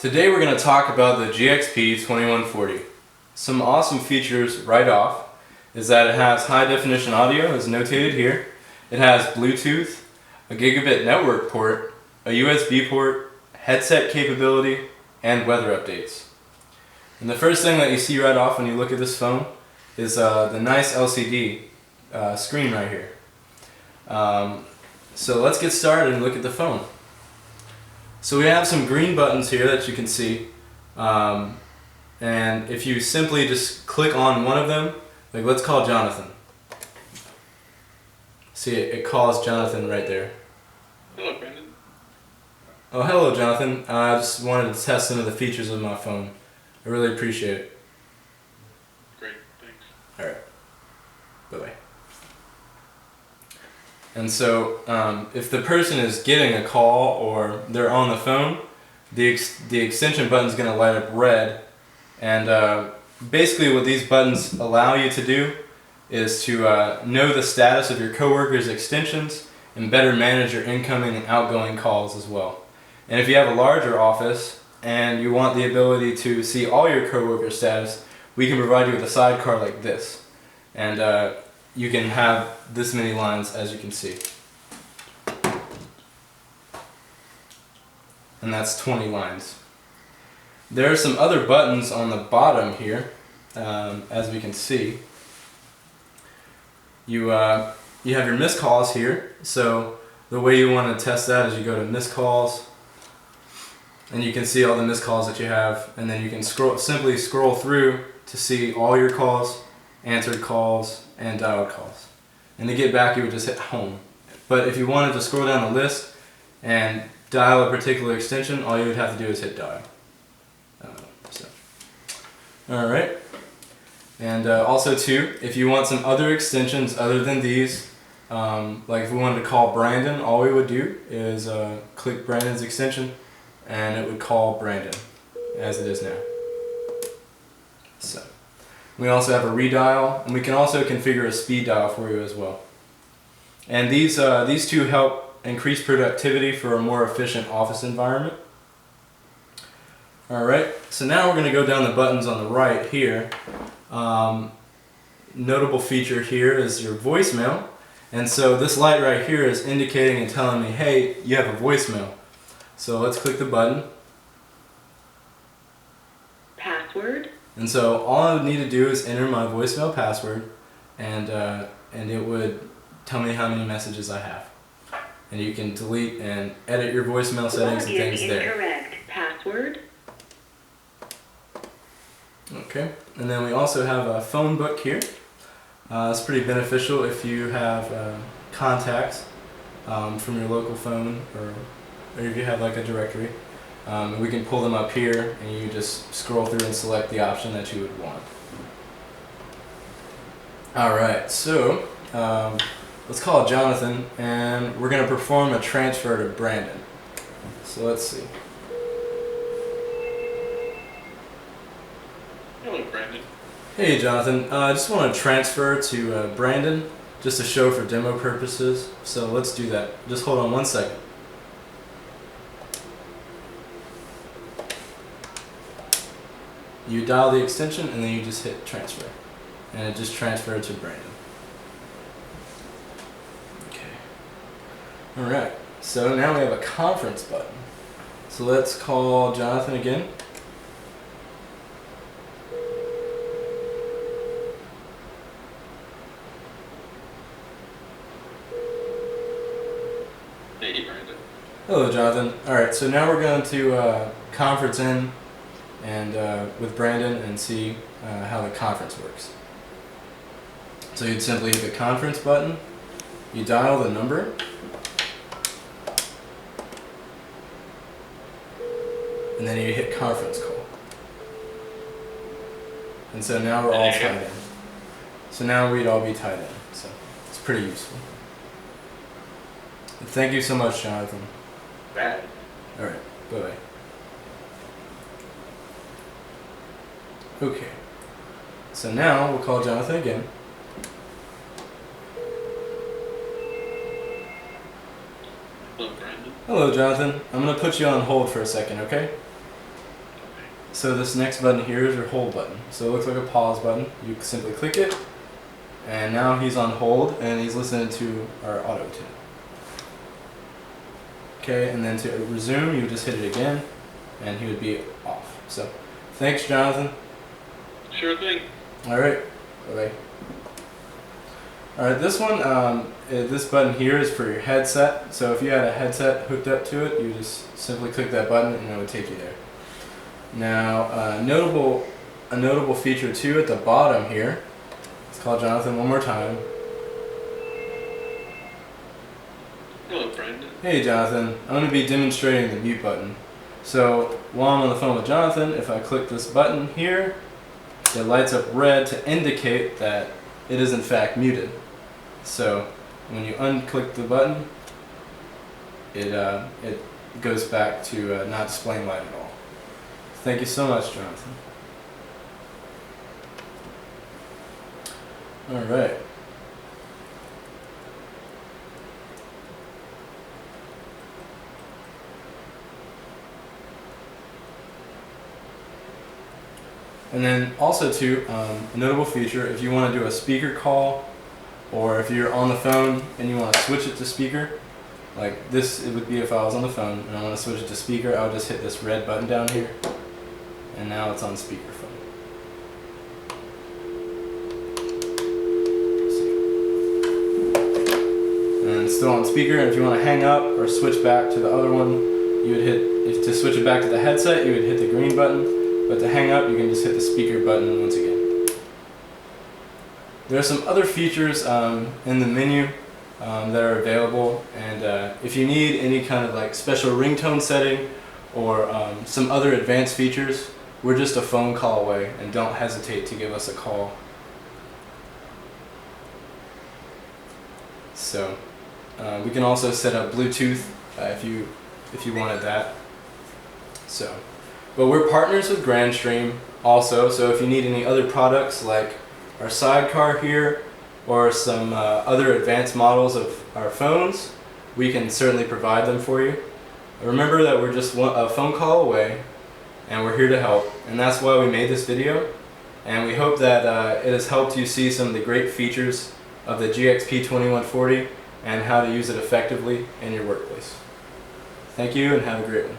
Today we're going to talk about the GXP 2140. Some awesome features right off is that it has high definition audio as notated here. It has Bluetooth, a gigabit network port, a USB port, headset capability, and weather updates. And the first thing that you see right off when you look at this phone is the nice LCD screen right here. So let's get started and look at the phone. So we have some green buttons here that you can see, and if you simply just click on one of them, like let's call Jonathan. See, it calls Jonathan right there. Hello, Brandon. Oh, hello, Jonathan. I just wanted to test some of the features of my phone. I really appreciate it. Great, thanks. Alright. Bye-bye. And so, if the person is getting a call or they're on the phone, the extension button is going to light up red. And basically what these buttons allow you to do is to know the status of your coworkers' extensions and better manage your incoming and outgoing calls as well. And if you have a larger office and you want the ability to see all your coworker status, we can provide you with a sidecar like this. And you can have this many lines, as you can see. And that's 20 lines. There are some other buttons on the bottom here, as we can see. You have your missed calls here. So the way you want to test that is you go to missed calls, and you can see all the missed calls that you have, and then you can simply scroll through to see all your calls, answered calls, and dialed calls. And to get back, you would just hit home. But if you wanted to scroll down the list and dial a particular extension, all you would have to do is hit dial. Alright. And also too, if you want some other extensions other than these, like if we wanted to call Brandon, all we would do is click Brandon's extension and it would call Brandon, as it is now. So. We also have a redial, and we can also configure a speed dial for you as well. And these two help increase productivity for a more efficient office environment. Alright, so now we're going to go down the buttons on the right here. Notable feature here is your voicemail. And so this light right here is indicating and telling me, hey, you have a voicemail. So let's click the button. Password. And so all I would need to do is enter my voicemail password, and it would tell me how many messages I have. And you can delete and edit your voicemail settings and things there. Incorrect password. Okay, and then we also have a phone book here. It's pretty beneficial if you have contacts from your local phone, or if you have like a directory. We can pull them up here, and you just scroll through and select the option that you would want. Alright, so let's call Jonathan, and we're going to perform a transfer to Brandon. So let's see. Hello, Brandon. Hey Jonathan, I just want to transfer to Brandon, just to show for demo purposes. So let's do that. Just hold on one second. You dial the extension and then you just hit transfer, and it just transferred to Brandon. Okay. Alright, so now we have a conference button. So let's call Jonathan again. Hey, Brandon. Hello Jonathan. Alright, so now we're going to conference in and with Brandon and see how the conference works. So you'd simply hit the conference button, you dial the number, and then you hit conference call. And so now we're all tied in. So now we'd all be tied in. So it's pretty useful. Thank you so much, Jonathan. Bad. Alright, bye-bye. Okay, so now we'll call Jonathan again. Hello, Brandon. Hello, Jonathan. I'm going to put you on hold for a second, okay? So this next button here is your hold button. So it looks like a pause button. You simply click it, and now he's on hold and he's listening to our auto tune. Okay, and then to resume, you just hit it again, and he would be off. So, thanks, Jonathan. Sure thing. All right, bye-bye. All right, this one, this button here is for your headset. So if you had a headset hooked up to it, you just simply click that button, and it would take you there. Now, a notable feature too at the bottom here. Let's call Jonathan one more time. Hello, Brandon. Hey Jonathan, I'm going to be demonstrating the mute button. So while I'm on the phone with Jonathan, if I click this button here, it lights up red to indicate that it is in fact muted. So when you unclick the button, it goes back to not displaying light at all. Thank you so much, Jonathan. All right. And then also too, a notable feature, if you want to do a speaker call, or if you're on the phone and you want to switch it to speaker, like this, it would be if I was on the phone and I want to switch it to speaker, I would just hit this red button down here, and now it's on speakerphone. And it's still on speaker, and if you want to hang up or switch back to the other one, you would hit, to switch it back to the headset, you would hit the green button. But to hang up, you can just hit the speaker button once again. There are some other features in the menu that are available, and if you need any kind of like special ringtone setting or some other advanced features, we're just a phone call away, and don't hesitate to give us a call. So we can also set up Bluetooth if you wanted that. So. But we're partners with GrandStream also, so if you need any other products like our sidecar here or some other advanced models of our phones, we can certainly provide them for you. Remember that we're just a phone call away, and we're here to help, and that's why we made this video, and we hope that it has helped you see some of the great features of the GXP2140 and how to use it effectively in your workplace. Thank you, and have a great one.